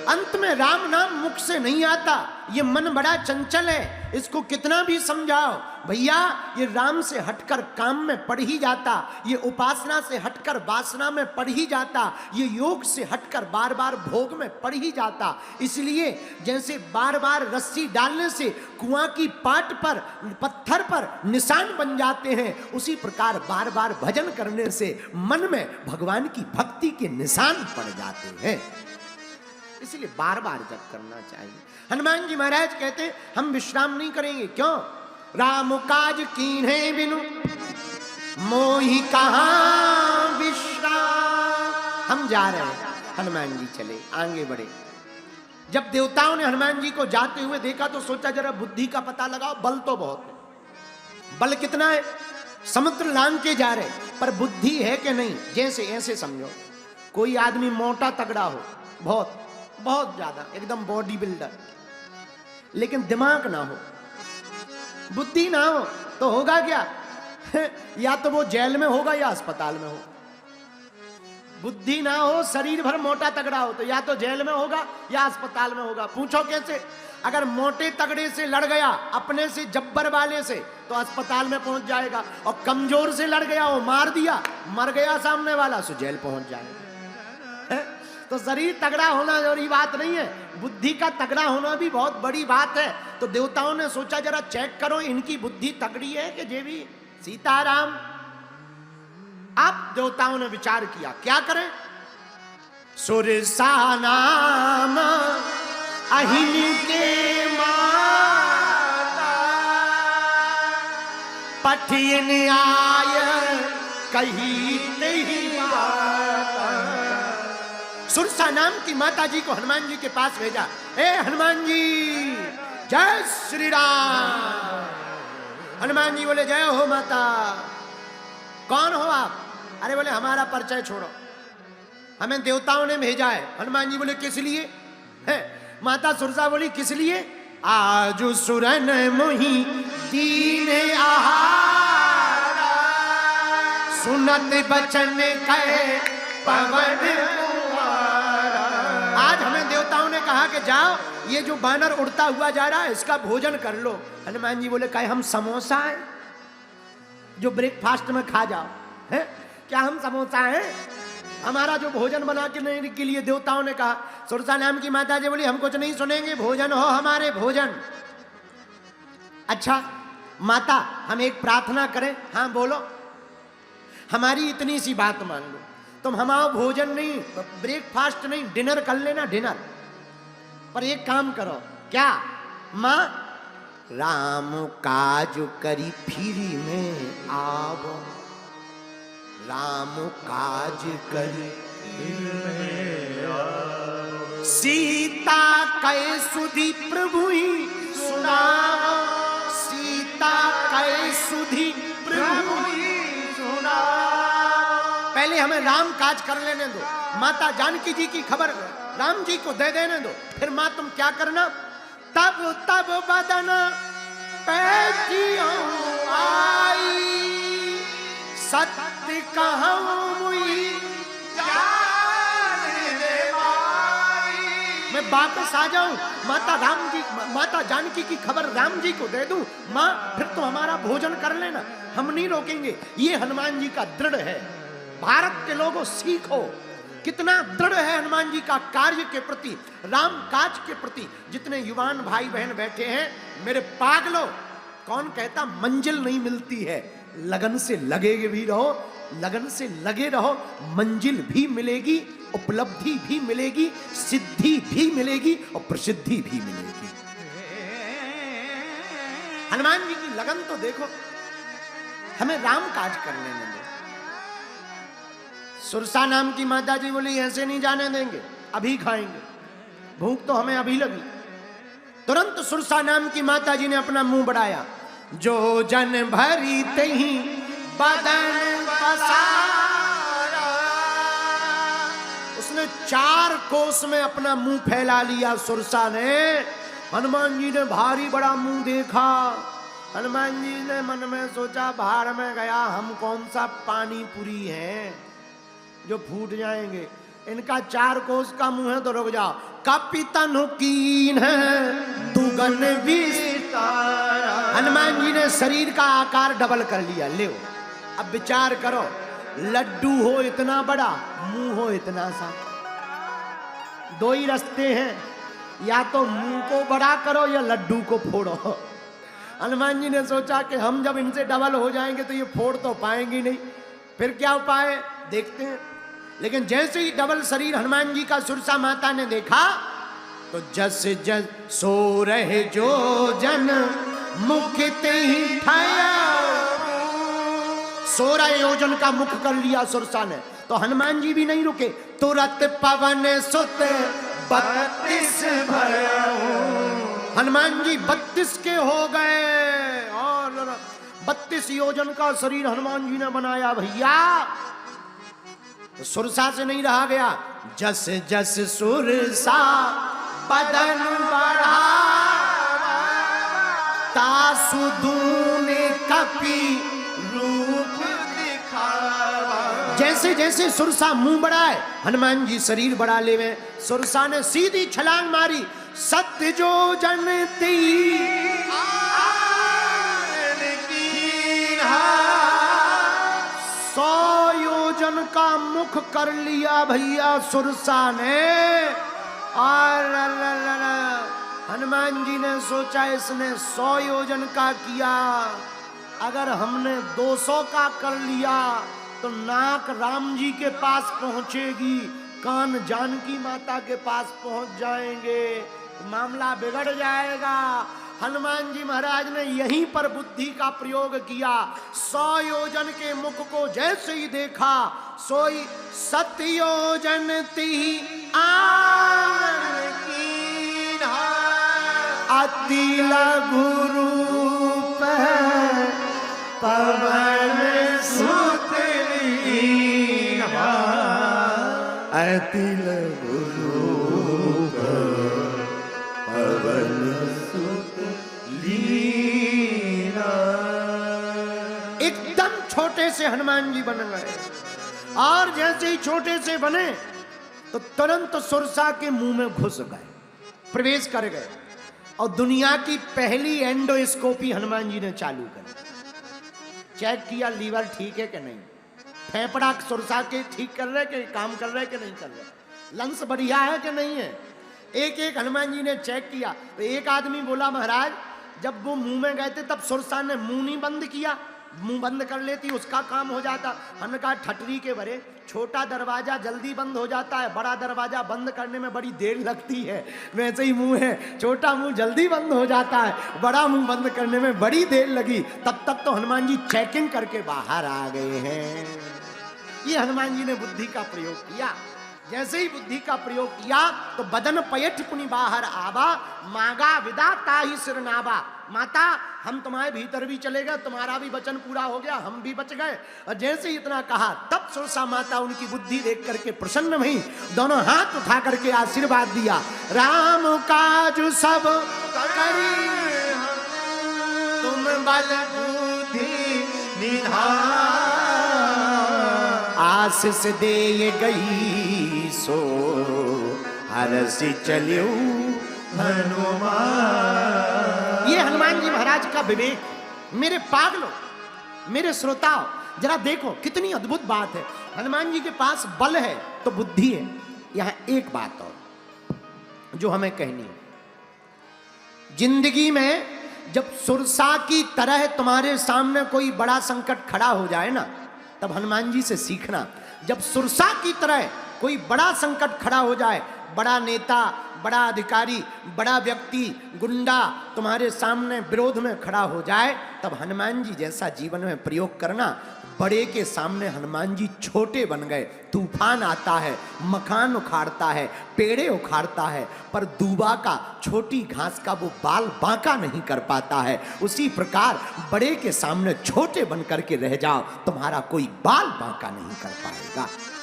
अंत में राम नाम मुख से नहीं आता। ये मन बड़ा चंचल है, इसको कितना भी समझाओ भैया, ये राम से हटकर काम में पड़ ही जाता, ये उपासना से हटकर वासना में पड़ ही जाता, ये योग से हटकर बार बार भोग में पड़ ही जाता। इसलिए जैसे बार बार रस्सी डालने से कुआं की पाट पर पत्थर पर निशान बन जाते हैं, उसी प्रकार बार बार भजन करने से मन में भगवान की भक्ति के निशान पड़ जाते हैं। इसलिए बार बार जप करना चाहिए। हनुमान जी महाराज कहते हम विश्राम नहीं करेंगे, क्यों? राम काज कीन्हे बिनु मोहि कहां विश्राम। हम जा रहे हैं, हनुमान जी चले आगे बढ़े। जब देवताओं ने हनुमान जी को जाते हुए देखा तो सोचा जरा बुद्धि का पता लगाओ, बल तो बहुत है। बल कितना है? समुद्र लांग के जा रहे, पर बुद्धि है कि नहीं? जैसे ऐसे समझो, कोई आदमी मोटा तगड़ा हो, बहुत बहुत ज्यादा, एकदम बॉडी बिल्डर, लेकिन दिमाग ना हो, बुद्धि ना हो, तो होगा क्या? या तो वो जेल में होगा या अस्पताल में हो। बुद्धि ना हो, शरीर भर मोटा तगड़ा हो, तो या तो जेल में होगा या अस्पताल में होगा। पूछो कैसे? अगर मोटे तगड़े से लड़ गया, अपने से जब्बर वाले से, तो अस्पताल में पहुंच जाएगा, और कमजोर से लड़ गया, वो मार दिया, मर गया सामने वाला, सो जेल पहुंच जाएगा। तो शरीर तगड़ा होना जरूरी बात नहीं है, बुद्धि का तगड़ा होना भी बहुत बड़ी बात है। तो देवताओं ने सोचा जरा चेक करो इनकी बुद्धि तगड़ी है कि जे भी सीताराम। अब देवताओं ने विचार किया, क्या करें? सुरसा नाम अहिन के माता, पठिन आय कही नहीं बाता। सुरसा नाम की माता जी को हनुमान जी के पास भेजा। ए हनुमान जी, जय श्री राम। हनुमान जी बोले जय हो माता। कौन हो आप? अरे बोले हमारा परिचय छोड़ो, हमें देवताओं ने भेजा है। हनुमान जी बोले किस लिए है? माता सुरसा बोली किस लिए? आज सुरन मोहि दीन आहारा, सुनत बचन कहे पवन। आज हमें देवताओं ने कहा कि जाओ, ये जो बानर उड़ता हुआ जा रहा है इसका भोजन कर लो। हनुमान जी बोले कहे हम समोसा है जो ब्रेकफास्ट में खा जाओ? है क्या हम समोसा है? हमारा जो भोजन बना के लिए देवताओं ने कहा। सुरसा नाम की माता जी बोली हम कुछ नहीं सुनेंगे, भोजन हो हमारे भोजन। अच्छा माता, हम एक प्रार्थना करें? हाँ बोलो। हमारी इतनी सी बात मान लो, तुम हमारा भोजन नहीं, ब्रेकफास्ट नहीं, डिनर कर लेना, डिनर। पर एक काम करो। क्या? माँ, राम काज करी फिरी में आवो, राम काज करी सीता कै सुधी प्रभु ही सुनाओ, सीता कै सुधी प्रभु ही सुनाओ। पहले हमें राम काज कर लेने दो, माता जानकी जी की खबर राम जी को दे देने दो, फिर माँ तुम क्या करना? तब तब बदन पैजियो आई, सत्य कहूं मुई जान दे माई। मैं वापस आ जाऊं, माता जानकी की खबर राम जी को दे दूं, माँ फिर तो हमारा भोजन कर लेना, हम नहीं रोकेंगे। ये हनुमान जी का दृढ़ है। भारत के लोगों सीखो कितना दृढ़ है हनुमान जी का कार्य के प्रति, राम काज के प्रति। जितने युवान भाई बहन बैठे हैं, मेरे पागलो, कौन कहता मंजिल नहीं मिलती है? लगन से लगे भी रहो, लगन से लगे रहो, मंजिल भी मिलेगी, उपलब्धि भी मिलेगी, सिद्धि भी मिलेगी और प्रसिद्धि भी मिलेगी। हनुमान जी की लगन तो देखो। हमें राम काज करने में दो। सुरसा नाम की माता जी बोली ऐसे नहीं जाने देंगे, अभी खाएंगे, भूख तो हमें अभी लगी। तुरंत सुरसा नाम की माता जी ने अपना मुंह बढ़ाया। जो जन भरी तही बदन पसारा, उसने 4 कोस में अपना मुंह फैला लिया सुरसा ने। हनुमान जी ने भारी बड़ा मुंह देखा। हनुमान जी ने मन में सोचा भाड़ में गया, हम कौन सा पानी पूरी हैं जो फूट जाएंगे। इनका 4 कोस का मुंह है तो रुक जाओ। कपितनु कीन है दुगन विस्तारा। हनुमान जी ने शरीर का आकार डबल कर लिया। ले अब विचार करो, लड्डू हो इतना बड़ा, मुंह हो इतना सा, 2 ही रास्ते हैं, या तो मुंह को बड़ा करो या लड्डू को फोड़ो। हनुमान जी ने सोचा कि हम जब इनसे डबल हो जाएंगे तो ये फोड़ तो पाएंगे नहीं, फिर क्या उपाय देखते हैं। लेकिन जैसे ही डबल शरीर हनुमान जी का सुरसा माता ने देखा तो जस जस सो रहे जो जन मुख ते ही ठाया। 16 योजन का मुख कर लिया सुरसा ने। तो हनुमान जी भी नहीं रुके, तुरंत पवन सुत 32 भया। हनुमान जी 32 के हो गए और 32 योजन का शरीर हनुमान जी ने बनाया भैया। तो सुरसा से नहीं रहा गया, जस जस सुरसा बदन बढ़ा तासु दूने कपि रूप दिखावा। जैसे जैसे सुरसा मुंह बढ़ाए हनुमान जी शरीर बढ़ा लेवे। सुरसा ने सीधी छलांग मारी, सत्य जो जनती 100 योजन का मुख कर लिया भैया सुरसा ने। और हनुमान जी ने सोचा इसने 100 योजन का किया, अगर हमने 200 का कर लिया तो नाक राम जी के पास पहुंचेगी, कान जानकी माता के पास पहुंच जाएंगे, मामला बिगड़ जाएगा। हनुमान जी महाराज ने यहीं पर बुद्धि का प्रयोग किया। 100 योजन के मुख को जैसे ही देखा, सोई 7 योजन ती अति लघु रूप पवन सुत लीन्हा। अति लघु रूप पवन सुत लीन्हा। एकदम छोटे से हनुमान जी बन गए और जैसे ही छोटे से बने तो तुरंत सुरसा के मुंह में घुस गए, प्रवेश कर गए। और दुनिया की पहली एंडोस्कोपी हनुमान जी ने चालू करी। चेक किया लीवर ठीक है कि नहीं, फेफड़ा सुरसा के ठीक कर रहे कि काम कर रहे कि नहीं कर रहे, लंग्स बढ़िया है कि नहीं है। एक एक हनुमान जी ने चेक किया। तो एक आदमी बोला महाराज जब वो मुंह में गए थे तब सुरसा ने मुंह नहीं बंद किया, मुंह बंद कर लेती उसका काम हो जाता। हमने कहा ठटरी के भरे, छोटा दरवाजा जल्दी बंद हो जाता है, बड़ा दरवाजा बंद करने में बड़ी देर लगती है। वैसे ही मुंह है, छोटा मुंह जल्दी बंद हो जाता है, बड़ा मुंह बंद करने में बड़ी देर लगी। तब तक तो हनुमान जी चेकिंग करके बाहर आ गए हैं। ये हनुमान जी ने बुद्धि का प्रयोग किया। जैसे ही बुद्धि का प्रयोग किया तो बदन पयठ पुनि बाहर आवा, मांगा विदा ताहि सिर नावा। माता हम तुम्हारे भीतर भी चले गए, तुम्हारा भी वचन पूरा हो गया, हम भी बच गए। और जैसे ही इतना कहा तब सुरसा माता उनकी बुद्धि देख करके प्रसन्न हुई, दोनों हाथ उठा करके आशीर्वाद दिया। राम काज सब करी तुम बल बुद्धि निधान। आशीष दे गई सो हरसि चलियो हनुमान। ये हनुमान जी महाराज का विवेक। मेरे पागलों, मेरे श्रोताओं, जरा देखो कितनी अद्भुत बात है। हनुमान जी के पास बल है तो बुद्धि है। यहां एक बात और जो हमें कहनी है, जिंदगी में जब सुरसा की तरह तुम्हारे सामने कोई बड़ा संकट खड़ा हो जाए ना, तब हनुमान जी से सीखना। जब सुरसा की तरह कोई बड़ा संकट खड़ा हो जाए, बड़ा नेता, बड़ा अधिकारी, बड़ा व्यक्ति, गुंडा तुम्हारे सामने विरोध में खड़ा हो जाए, तब हनुमान जी जैसा जीवन में प्रयोग करना। बड़े के सामने हनुमान जी छोटे बन गए। तूफान आता है, मकान उखाड़ता है, पेड़े उखाड़ता है, पर दूबा का, छोटी घास का वो बाल बांका नहीं कर पाता है। उसी प्रकार बड़े के सामने छोटे बन करके रह जाओ, तुम्हारा कोई बाल बांका नहीं कर पाएगा।